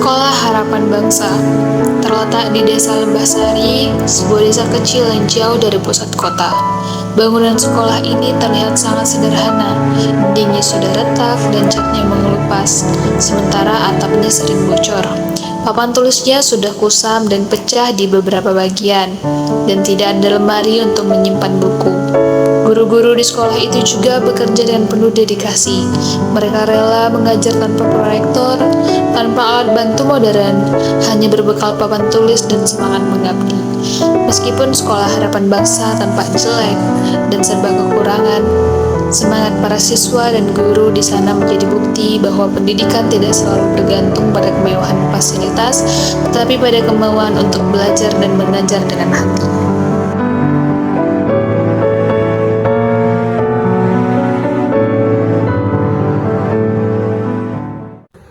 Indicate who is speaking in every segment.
Speaker 1: Sekolah Harapan Bangsa terletak di Desa Lembah Sari, sebuah desa kecil yang jauh dari pusat kota. Bangunan sekolah ini terlihat sangat sederhana, dindingnya sudah retak dan catnya mengelupas, sementara atapnya sering bocor. Papan tulisnya sudah kusam dan pecah di beberapa bagian, dan tidak ada lemari untuk menyimpan buku. Guru-guru di sekolah itu juga bekerja dengan penuh dedikasi. Mereka rela mengajar tanpa proyektor, tanpa alat bantu modern, hanya berbekal papan tulis dan semangat mengabdi. Meskipun sekolah Harapan Bangsa tampak jelek dan serba kekurangan, semangat para siswa dan guru di sana menjadi bukti bahwa pendidikan tidak selalu bergantung pada kemewahan fasilitas, tetapi pada kemauan untuk belajar dan mengajar dengan hati.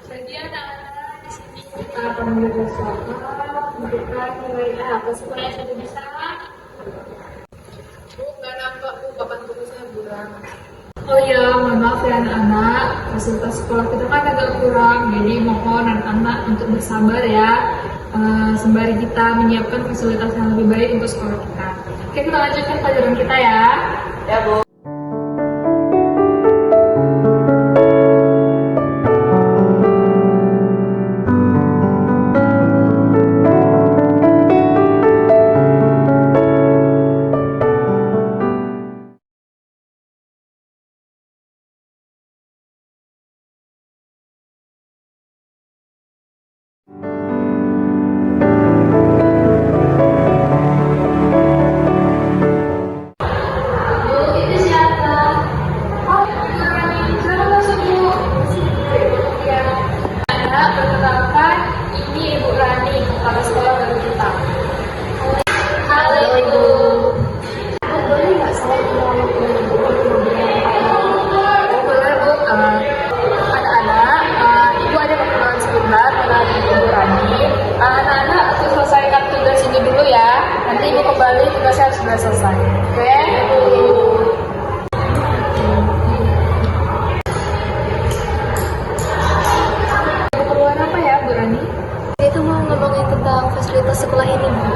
Speaker 2: Jadi anak-anak di sini kita akan belajar menentukan nilai A. Apa semuanya sudah bisa? Bu, nggak nampak Bu, papan tulisnya kurang. Oh iya, mohon maaf ya anak-anak, fasilitas sekolah kita kan agak kurang, jadi mohon anak-anak untuk bersabar ya, sembari kita menyiapkan fasilitas yang lebih baik untuk sekolah kita. Oke, kita lanjutkan pelajaran kita ya. Ya Bu. Tugasnya sudah selesai. Oke? Keperluan apa ya, Bu Rani?
Speaker 3: Saya itu mau ngomongin tentang fasilitas sekolah ini, Bu.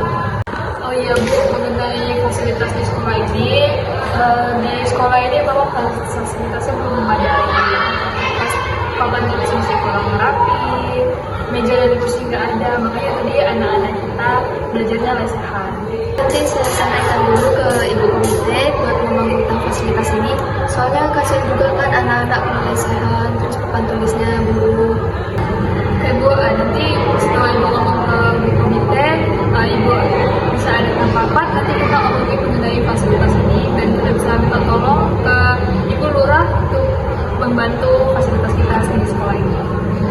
Speaker 2: Oh iya, Bu, mengenai fasilitas di sekolah ini, memang fasilitasnya belum memadai. Papan tulis masih kurang rapi, meja dan kursi nggak ada, makanya tadi anak-anak kita belajarnya lesehan.
Speaker 3: Nanti saya sampaikan dulu ke Ibu Komite buat ngomong tentang fasilitas ini. Soalnya kasihan juga kan anak-anak lesehan, terus papan tulisnya buruk.
Speaker 2: Oke Bu, nanti setelah Ibu ngomong ke Bu Komite, Ibu bisa adakan papan, nanti kita ngomongin mengenai fasilitas ini, dan kita bisa minta tolong ke Ibu Lurah untuk membantu fasilitas kita di sekolah ini.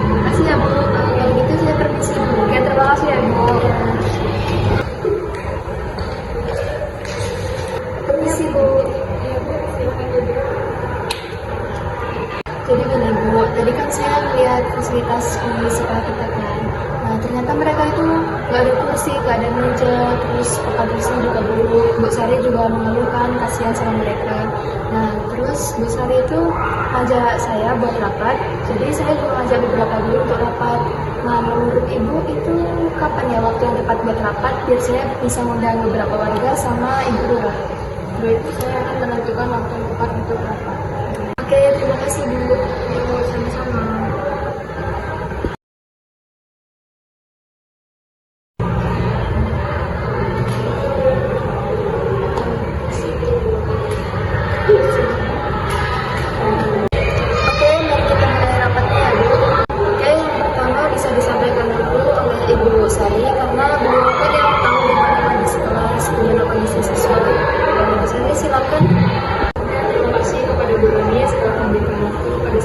Speaker 3: Terima kasih ya Bu. Kalau gitu saya permisi Bu.
Speaker 2: Oke, terima kasih ya Bu.
Speaker 3: Permisi Bu. Jadi gini Bu, tadi kan saya melihat fasilitas di sekolah kita kan. Nah ternyata mereka itu nggak ada kursi, nggak ada meja, terus papan tulisnya juga buruk. Bu Sari juga mengeluhkan, kasihan sama mereka. Nah terus Bu Sari itu ngajak saya buat rapat, jadi saya juga ngajak beberapa guru untuk rapat. Nah menurut Ibu itu kapan ya waktu yang tepat buat rapat, biar saya bisa mengundang beberapa warga sama Ibu Lurah. Setelah itu saya akan menentukan waktu yang tepat untuk rapat. Oke, terima kasih Bu.
Speaker 2: Sama-sama.
Speaker 3: Oke, mari kita mulai rapatnya ya Bu. Oke, yang pertama bisa disampaikan dulu oleh Ibu Sari karena beliau kan yang tahu bagaimana kondisi kelas, bagaimana kondisi siswa. Ibu Sari silakan.
Speaker 2: Terima kasih kepada Bu Rani setelah memberikan waktu pada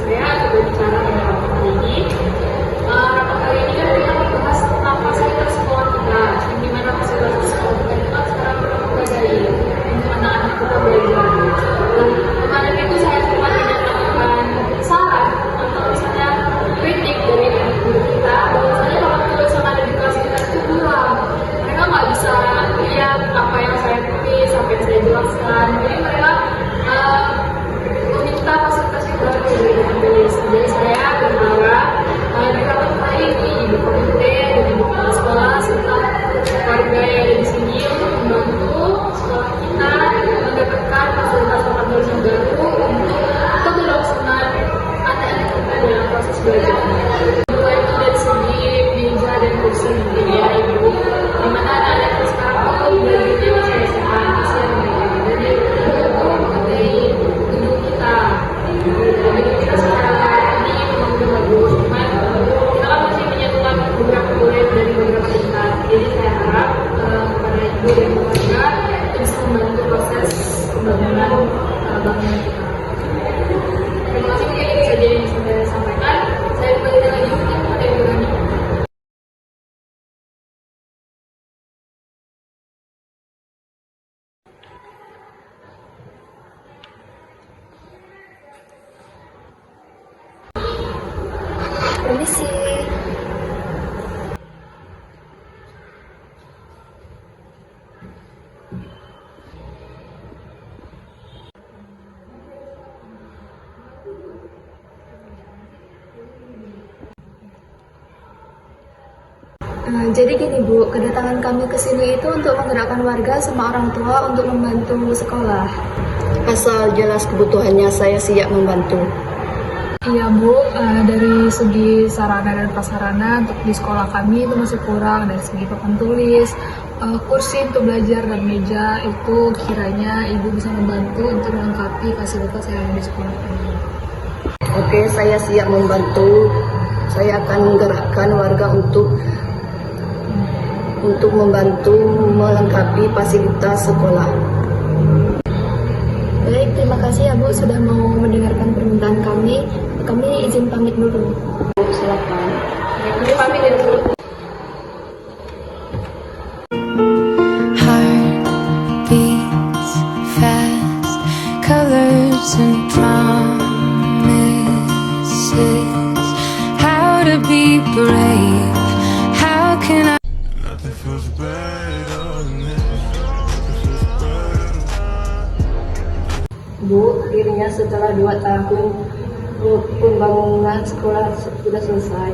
Speaker 2: bangunan bangunan kita. Terima kasih, mungkin ini saja yang bisa saya sampaikan. Saya kembali lagi mungkin ada yang berani.
Speaker 3: Permisi. Jadi gini Bu, kedatangan kami ke sini itu untuk menggerakkan warga sama orang tua untuk membantu sekolah.
Speaker 4: Asal jelas kebutuhannya, saya siap membantu.
Speaker 2: Iya Bu, dari segi sarana dan prasarana untuk di sekolah kami itu masih kurang dari segi papan tulis, kursi untuk belajar dan meja itu kiranya Ibu bisa membantu untuk melengkapi fasilitas yang ada di sekolah kami.
Speaker 4: Oke, saya siap membantu. Saya akan menggerakkan warga untuk membantu melengkapi fasilitas sekolah.
Speaker 3: Baik, terima kasih ya Bu sudah mau mendengarkan permintaan kami. Kami izin pamit dulu.
Speaker 4: Silakan.
Speaker 2: Kami pamit ya Bu.
Speaker 5: Heart beats fast, colors and promises. How to be brave? How can I?
Speaker 6: Nothing feels better than this. Nothing feels better.
Speaker 4: Bu, akhirnya setelah 2 tahun pembangunan sekolah sudah selesai.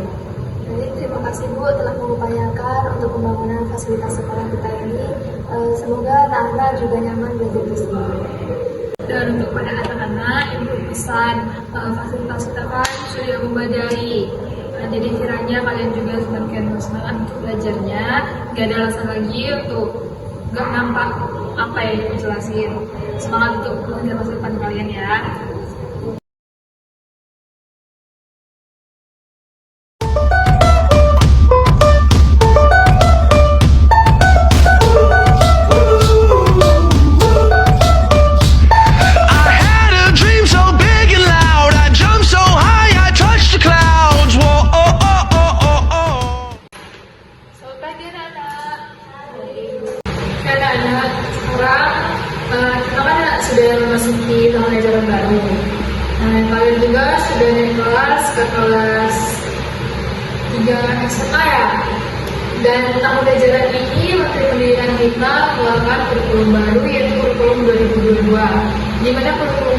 Speaker 3: Baik, terima kasih Bu telah mengupayakan untuk pembangunan fasilitas sekolah kita ini. Semoga anak-anak juga nyaman belajar di sini.
Speaker 2: Dan untuk pada anak-anak, Ibu pesan fasilitas kita kan sudah memadai. Jadi kiranya kalian juga semakin semangat untuk belajarnya. Gak ada alasan lagi untuk gak nampak apa yang Ibu jelasin. Semangat untuk belajar masa depan kalian ya.
Speaker 6: I had a dream so big and loud. I jumped so high, I touched the clouds. Whoa, oh, oh, oh, oh, oh.
Speaker 2: Selamat pagi anak-anak. Anak-anak, sekarang kita kan sudah memasuki tahun ajaran baru. Nah, kalian juga sudah naik kelas ke kelas 3 SMA ya. Dan tahun ajaran ini Menteri Pendidikan kita mengeluarkan kurikulum baru yaitu kurikulum 2022. Di mana kurikulum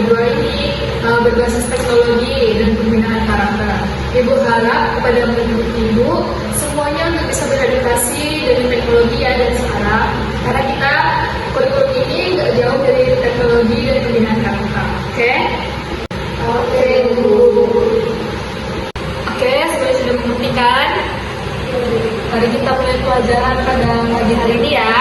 Speaker 2: 2022 ini berbasis teknologi dan pembinaan karakter. Ibu harap kepada murid Ibu semuanya untuk bisa beradaptasi dengan teknologi yang ada sekarang. Karena kita kurikulum ini nggak jauh dari teknologi dan pembinaan karakter. Oke? Oke, Bu. Oke, semuanya sudah mengertikan? Mari kita mulai pelajaran pada pagi hari ini ya.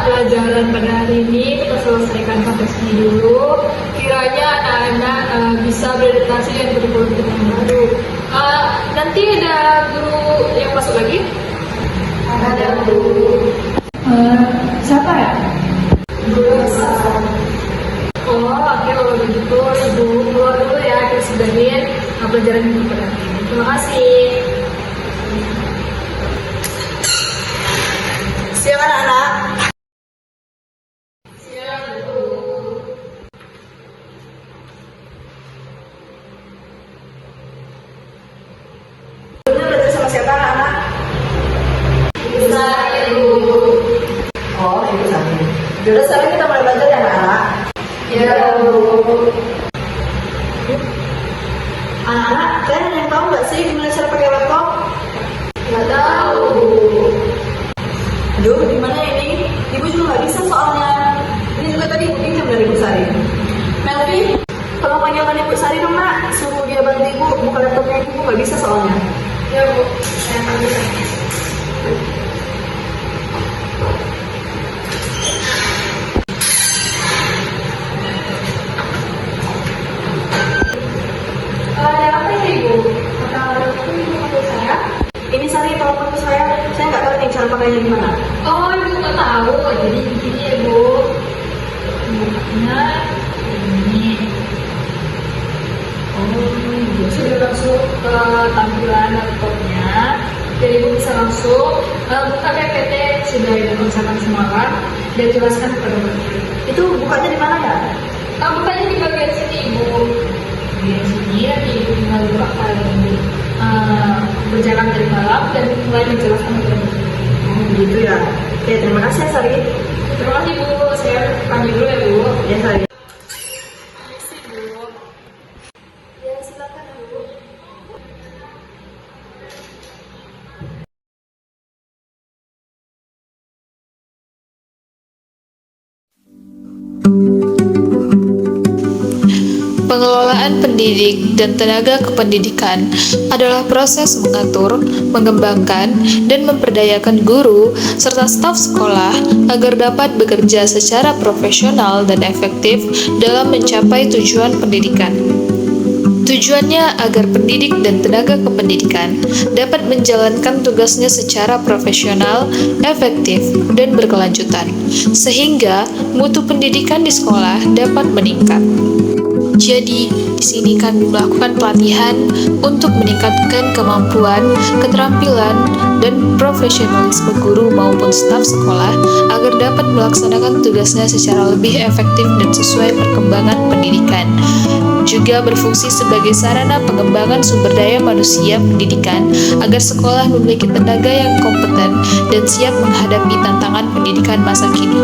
Speaker 2: Pelajaran pada hari ini kita selesaikan sampai sini dulu. Kiranya anak-anak bisa beradaptasi dengan kurikulum kita yang baru. Nanti ada guru yang masuk lagi? Ada guru. Siapa ya? Guru besar. Oh, oke, kalau begitu Ibu keluar dulu ya, kita sudahin pelajaran ini pada hari ini. Terima kasih.
Speaker 4: Siap anak-anak. Belajar sama siapa anak-anak?
Speaker 2: Bisa, Ibu.
Speaker 4: Yaudah sekarang kita mulai belajar ya anak-anak.
Speaker 2: Ya, Bu.
Speaker 4: Anak-anak, kalian ada yang tahu nggak sih gimana cara pakai laptop?
Speaker 2: Nggak tahu.
Speaker 4: Aduh, gimana ini? Ibu juga nggak bisa soalnya. Ini juga tadi ibu pinjam dari Bu Sari. Melvi, tolong panggilkan Ibu Sari dong nak. Suruh dia bantu ibu buka laptopnya ibu nggak bisa soalnya.
Speaker 2: Ya, Bu. Saya panggil. Ada apa ya, Ibu? Atau Ibu panggil saya?
Speaker 4: Ini Sari, tolong bantu saya. Saya nggak tahu nih cara pakainya gimana.
Speaker 2: Oh, Ibu nggak tahu. Jadi begini ya, Bu. Bukanya ini. Oh, Ibu sudah masuk ke tampilan laptopnya. Jadi Ibu bisa langsung buka PPT sudah Ibu kerjakan semua kan dan jelaskan kepada Ibu.
Speaker 4: Itu bukanya di mana ya?
Speaker 2: Bukanya di bagian sini Ibu. Di sini nanti Ibu tinggal buka file ini. Berjalan dari malam dan mulai menjelaskan kepada Ibu.
Speaker 4: Begitu ya. Oke, terima kasih ya Sari.
Speaker 2: Terima kasih Bu. Saya panggil dulu ya Bu.
Speaker 4: Ya Sari.
Speaker 3: Ya, silakan Bu.
Speaker 1: Pengelolaan pendidik dan tenaga kependidikan adalah proses mengatur, mengembangkan, dan memperdayakan guru serta staf sekolah agar dapat bekerja secara profesional dan efektif dalam mencapai tujuan pendidikan. Tujuannya agar pendidik dan tenaga kependidikan dapat menjalankan tugasnya secara profesional, efektif, dan berkelanjutan, sehingga mutu pendidikan di sekolah dapat meningkat. Jadi, di sini kami melakukan pelatihan untuk meningkatkan kemampuan, keterampilan, dan profesionalisme guru maupun staf sekolah agar dapat melaksanakan tugasnya secara lebih efektif dan sesuai perkembangan pendidikan. Juga berfungsi sebagai sarana pengembangan sumber daya manusia pendidikan agar sekolah memiliki tenaga yang kompeten dan siap menghadapi tantangan pendidikan masa kini.